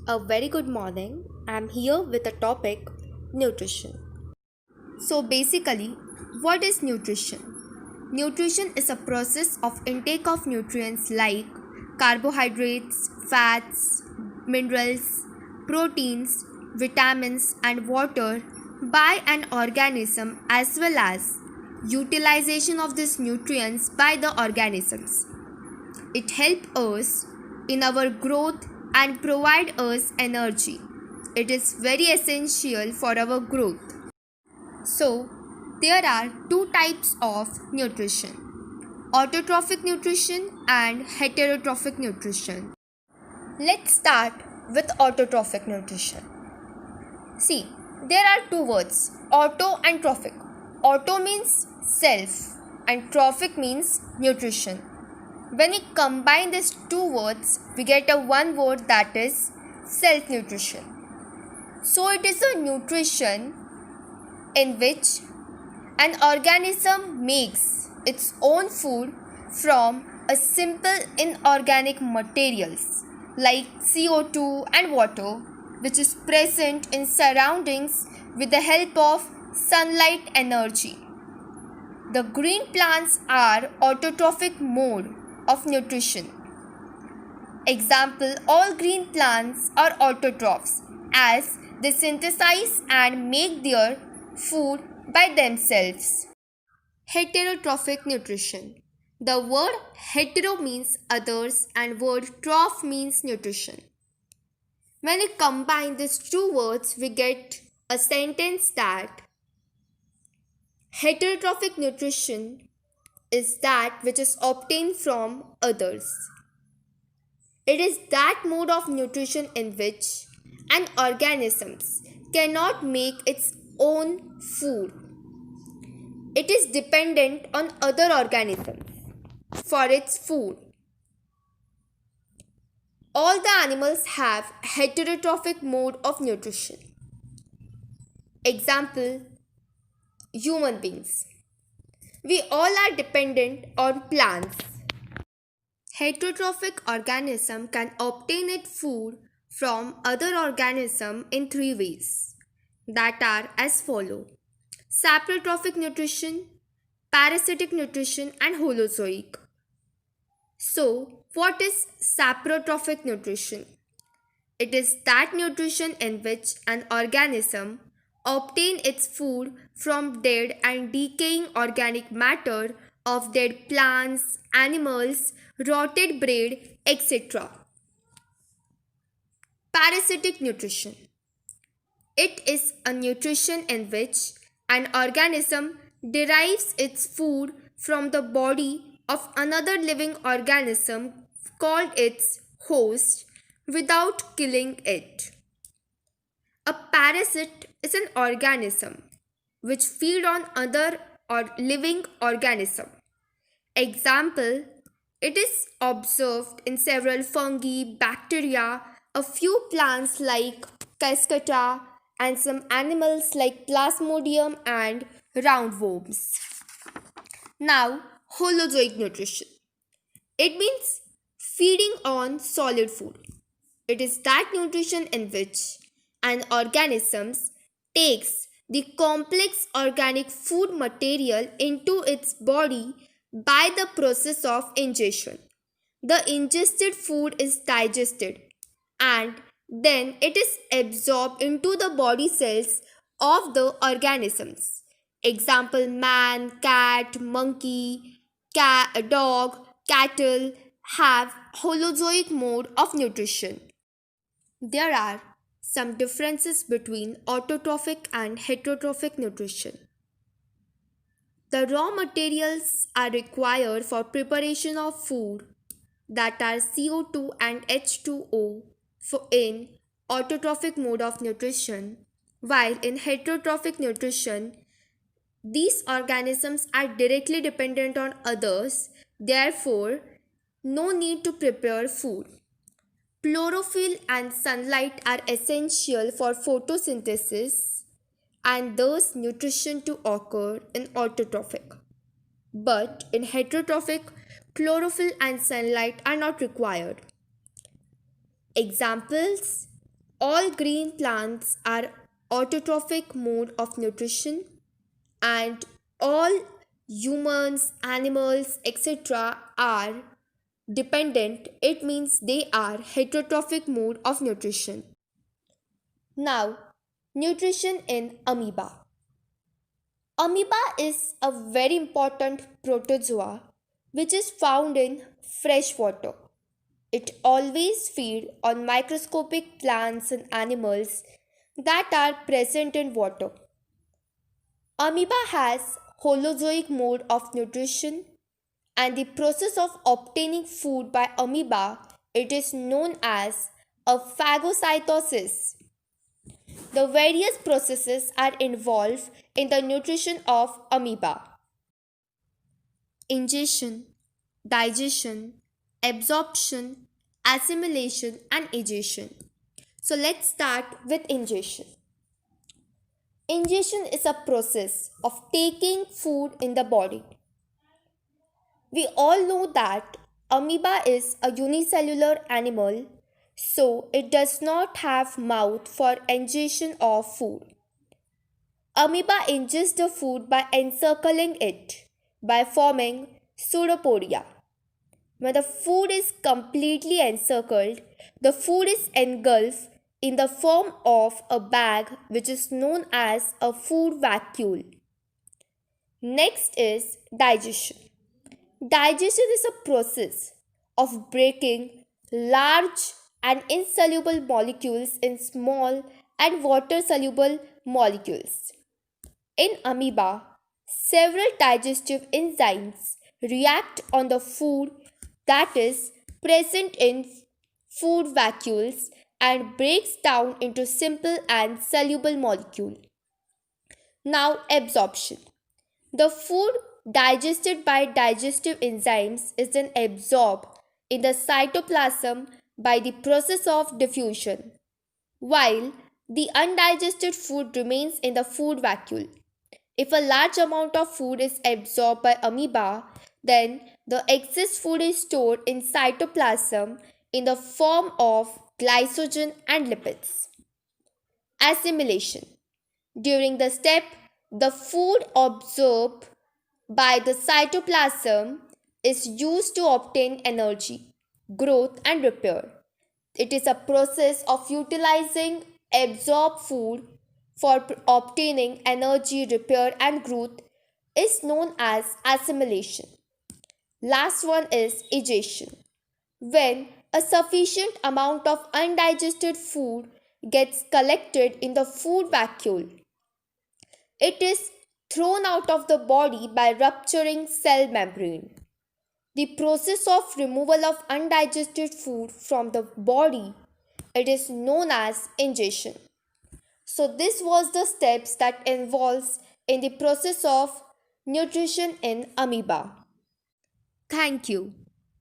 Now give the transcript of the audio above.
A very good morning. I'm here with a topic nutrition. So, basically, what is nutrition? Nutrition is a process of intake of nutrients like carbohydrates, fats, minerals, proteins, vitamins, and water by an organism as well as utilization of these nutrients by the organisms. It helps us in our growth and provide us energy. It is very essential for our growth. So, there are two types of nutrition: autotrophic nutrition and heterotrophic nutrition. Let's start with autotrophic nutrition. See, there are two words, auto and trophic. Auto means self and trophic means nutrition. When we combine these two words, we get a one word that is self-nutrition. So it is a nutrition in which an organism makes its own food from a simple inorganic materials like CO2 and water, which is present in surroundings with the help of sunlight energy. The green plants are autotrophic mode of nutrition. Example, all green plants are autotrophs as they synthesize and make their food by themselves. Heterotrophic nutrition. The word hetero means others and word troph means nutrition. When we combine these two words, we get a sentence that heterotrophic nutrition is that which is obtained from others. It is that mode of nutrition in which an organism cannot make its own food. It is dependent on other organisms for its food. All the animals have heterotrophic mode of nutrition. Example, human beings. We all are dependent on plants. Heterotrophic organism can obtain its food from other organism in three ways that are as follow: saprotrophic nutrition, parasitic nutrition and holozoic. So, what is saprotrophic nutrition? It is that nutrition in which an organism obtain its food from dead and decaying organic matter of dead plants, animals, rotted bread, etc. Parasitic nutrition. It is a nutrition in which an organism derives its food from the body of another living organism called its host without killing it. A parasite is an organism which feed on other or living organism. Example, it is observed in several fungi, bacteria, a few plants like cascata, and some animals like plasmodium and roundworms. Now, holozoic nutrition. It means feeding on solid food. It is that nutrition in which an organism takes the complex organic food material into its body by the process of ingestion. The ingested food is digested and then it is absorbed into the body cells of the organisms. Example, man, cat, monkey, dog, cattle have holozoic mode of nutrition. There are some differences between autotrophic and heterotrophic nutrition. The raw materials are required for preparation of food that are CO2 and H2O in autotrophic mode of nutrition, while in heterotrophic nutrition, these organisms are directly dependent on others, therefore, no need to prepare food. Chlorophyll and sunlight are essential for photosynthesis and thus nutrition to occur in autotrophic. But in heterotrophic, chlorophyll and sunlight are not required. Examples: All green plants are autotrophic mode of nutrition, and all humans, animals, etc. are dependent. It means they are heterotrophic mode of nutrition. Now, nutrition in amoeba. Amoeba is a very important protozoa which is found in fresh water. It always feeds on microscopic plants and animals that are present in water. Amoeba has holozoic mode of nutrition, and the process of obtaining food by amoeba, it is known as a phagocytosis. The various processes are involved in the nutrition of amoeba: ingestion, digestion, absorption, assimilation, and egestion. So let's start with ingestion. Ingestion is a process of taking food in the body. We all know that amoeba is a unicellular animal, so it does not have mouth for ingestion of food. Amoeba ingests the food by encircling it by forming pseudopodia. When the food is completely encircled, the food is engulfed in the form of a bag which is known as a food vacuole. Next is digestion. Digestion is a process of breaking large and insoluble molecules in small and water soluble molecules. In amoeba, several digestive enzymes react on the food that is present in food vacuoles and breaks down into simple and soluble molecule. Now, absorption. The food digested by digestive enzymes is then absorbed in the cytoplasm by the process of diffusion, while the undigested food remains in the food vacuole. If a large amount of food is absorbed by amoeba, then the excess food is stored in cytoplasm in the form of glycogen and lipids. Assimilation. During the step, the food absorbed by the cytoplasm is used to obtain energy, growth, and repair. It is a process of utilizing absorbed food for obtaining energy, repair, and growth is known as assimilation. Last one is egestion. When a sufficient amount of undigested food gets collected in the food vacuole, it is thrown out of the body by rupturing cell membrane. The process of removal of undigested food from the body, it is known as ingestion. So this was the steps that involves in the process of nutrition in amoeba. Thank you.